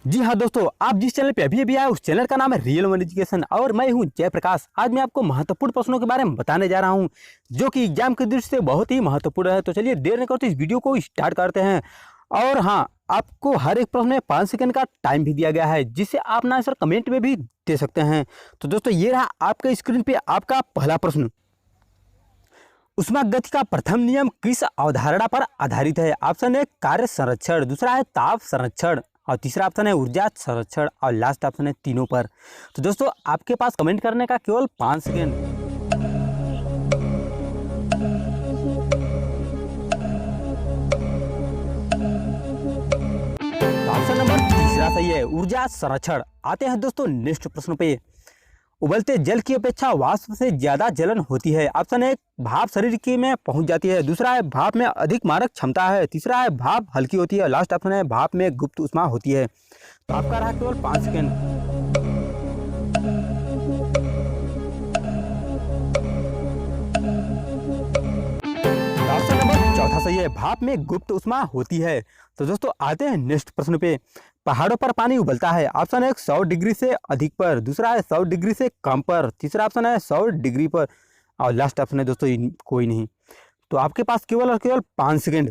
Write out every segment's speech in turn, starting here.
जी हाँ दोस्तों, आप जिस चैनल पे अभी अभी आए उस चैनल का नाम है रियल वन एजुकेशन और मैं हूँ जयप्रकाश। आज मैं आपको महत्वपूर्ण प्रश्नों के बारे में बताने जा रहा हूँ जो कि एग्जाम की दृष्टि से बहुत ही महत्वपूर्ण है। तो चलिए देर नहीं करते इस वीडियो को स्टार्ट करते हैं। और हाँ, आपको हर एक प्रश्न में 5 सेकंड का टाइम भी दिया गया है जिससे आप ना आंसर कमेंट में भी दे सकते हैं। तो दोस्तों ये रहा आपके स्क्रीन पे आपका पहला प्रश्न। ऊष्मागति का प्रथम नियम किस अवधारणा पर आधारित है? ऑप्शन ए कार्य संरक्षण, दूसरा है ताप संरक्षण और तीसरा ऑप्शन है ऊर्जा संरक्षण और लास्ट ऑप्शन है तीनों पर। तो दोस्तों आपके पास कमेंट करने का केवल 5 सेकेंड। तो ऑप्शन नंबर तीसरा सही है, ऊर्जा संरक्षण। आते हैं दोस्तों नेक्स्ट प्रश्न पे। उबलते जल की अपेक्षा वाष्प से ज्यादा जलन होती है। ऑप्शन एक भाप शरीर की में पहुंच जाती है, दूसरा है भाप में अधिक मारक क्षमता है, तीसरा है भाप हल्की होती है, लास्ट ऑप्शन है भाप में गुप्त ऊष्मा होती है। तो आपका रहा केवल 5 सेकेंड। ऑप्शन नंबर चौथा सही है, भाप में गुप्त ऊष्मा होती है। तो दोस्तों आते हैं नेक्स्ट प्रश्न पे। पहाड़ों पर पानी उबलता है। ऑप्शन एक 100 डिग्री से अधिक पर, दूसरा है 100 डिग्री से कम पर, तीसरा ऑप्शन है 100 डिग्री पर और लास्ट ऑप्शन है दोस्तों कोई नहीं। तो आपके पास केवल और केवल 5 सेकेंड।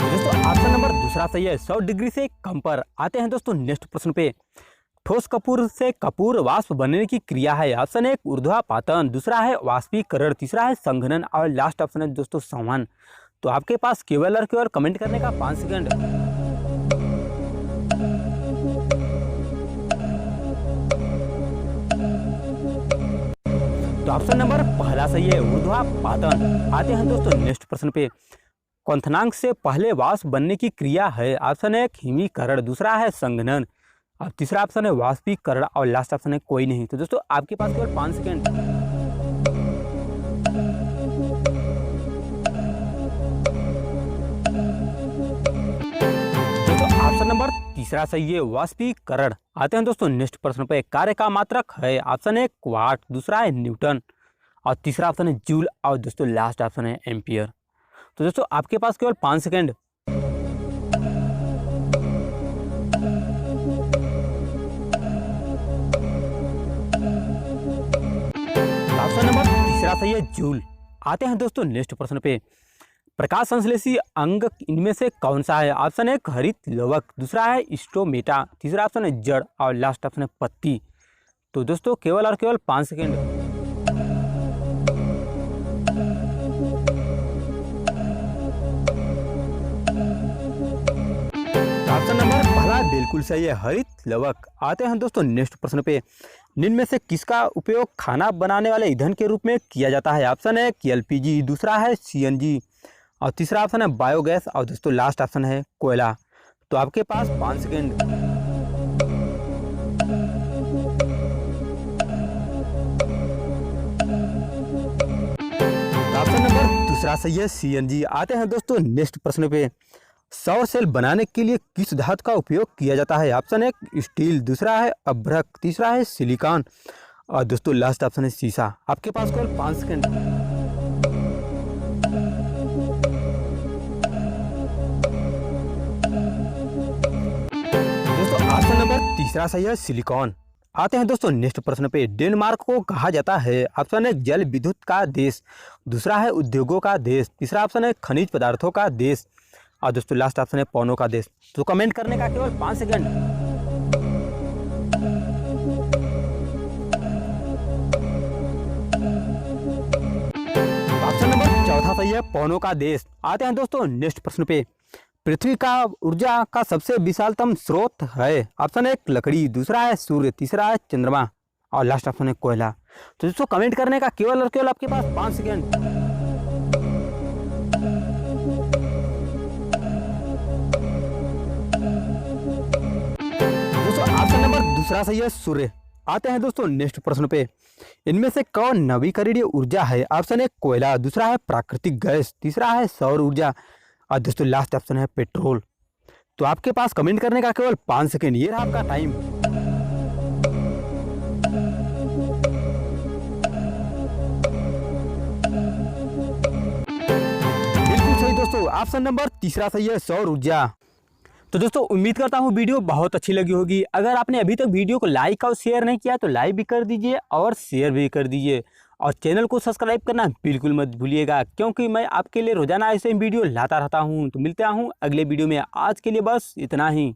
दोस्तों ऑप्शन नंबर दूसरा सही है, 100 डिग्री से कम पर। आते हैं दोस्तों नेक्स्ट प्रश्न पे। ठोस कपूर से कपूर वाष्प बनने की क्रिया है। ऑप्शन एक ऊर्ध्वापातन, दूसरा है वाष्पीकरण, तीसरा है संघनन और लास्ट ऑप्शन है दोस्तों संवहन। तो आपके पास केवल और केवल कमेंट करने का 5 सेकंड। तो ऑप्शन नंबर पहला सही है, ऊर्ध्वापातन। आते हैं दोस्तों नेक्स्ट प्रश्न पे। क्वथनांक से पहले वाष्प बनने की क्रिया है। ऑप्शन एक हिमीकरण, दूसरा है संघनन और तीसरा ऑप्शन है वाष्पीकरण और लास्ट ऑप्शन है कोई नहीं। तो दोस्तों आपके पास केवल 5 सेकेंड। दोस्तों ऑप्शन नंबर तीसरा सही है, वाष्पीकरण। आते हैं दोस्तों नेक्स्ट प्रश्न पे। कार्य का मात्रक है। ऑप्शन है वाट, दूसरा है न्यूटन और तीसरा ऑप्शन है जूल और दोस्तों लास्ट ऑप्शन है एम्पियर। तो दोस्तों आपके पास केवल 5 सेकेंड। ऑप्शन नंबर तीसरा सही है जूल। आते हैं दोस्तों नेक्स्ट प्रश्न पे। प्रकाश संश्लेषी अंग इनमें से कौन सा है? ऑप्शन एक हरित लवक, दूसरा है स्टोमेटा, तीसरा ऑप्शन है जड़ और लास्ट ऑप्शन है पत्ती। तो दोस्तों केवल और केवल 5 सेकेंड। ऑप्शन नंबर पहला बिल्कुल सही है, हरित लवक। आते हैं दोस्तों नेक्स्ट प्रश्न पे। निम्न में से किसका उपयोग खाना बनाने वाले ईंधन के रूप में किया जाता है? ऑप्शन है एलपीजी, दूसरा है सीएनजी और तीसरा ऑप्शन है बायोगैस और दोस्तों लास्ट ऑप्शन है कोयला। तो आपके पास 5 सेकेंड। ऑप्शन नंबर दूसरा सही है सीएनजी। आते हैं दोस्तों नेक्स्ट प्रश्न पे। सौर सेल बनाने के लिए किस धातु का उपयोग किया जाता है? ऑप्शन एक स्टील, दूसरा है अभ्रक, तीसरा है सिलिकॉन और दोस्तों लास्ट ऑप्शन है सीसा। आपके पास केवल 5 सेकेंड। दोस्तों ऑप्शन नंबर तीसरा सही है सिलिकॉन। आते हैं दोस्तों नेक्स्ट प्रश्न पे। डेनमार्क को कहा जाता है। ऑप्शन एक जल विद्युत का देश, दूसरा है उद्योगों का देश, तीसरा ऑप्शन है खनिज पदार्थों का देश और दोस्तों लास्ट ऑप्शन है पौनों का देश। तो कमेंट करने का केवल 5 सेकेंड। ऑप्शन नंबर चौथा सही है, पौनों का देश। आते हैं दोस्तों नेक्स्ट प्रश्न पे। पृथ्वी का ऊर्जा का सबसे विशालतम स्रोत है। ऑप्शन एक लकड़ी, दूसरा है सूर्य, तीसरा है चंद्रमा और लास्ट ऑप्शन है कोयला। तो दोस्तों कमेंट करने का केवल और केवल आपके पास 5 सेकेंड। ऑप्शन नंबर दूसरा सही है सूर्य। आते हैं दोस्तों नेक्स्ट प्रश्न पे। इनमें से कौन नवीकरणीय ऊर्जा है? ऑप्शन एक कोयला, दूसरा है प्राकृतिक गैस, तीसरा है सौर ऊर्जा और दोस्तों लास्ट ऑप्शन है पेट्रोल। तो आपके पास कमेंट करने का केवल 5 सेकेंड। ये रहा आपका टाइम। ऑप्शन नंबर तीसरा सही है, सौर ऊर्जा। तो दोस्तों उम्मीद करता हूँ वीडियो बहुत अच्छी लगी होगी। अगर आपने अभी तक वीडियो को लाइक और शेयर नहीं किया तो लाइक भी कर दीजिए और शेयर भी कर दीजिए, और चैनल को सब्सक्राइब करना बिल्कुल मत भूलिएगा, क्योंकि मैं आपके लिए रोजाना ऐसे वीडियो लाता रहता हूँ। तो मिलते हूँ अगले वीडियो में, आज के लिए बस इतना ही।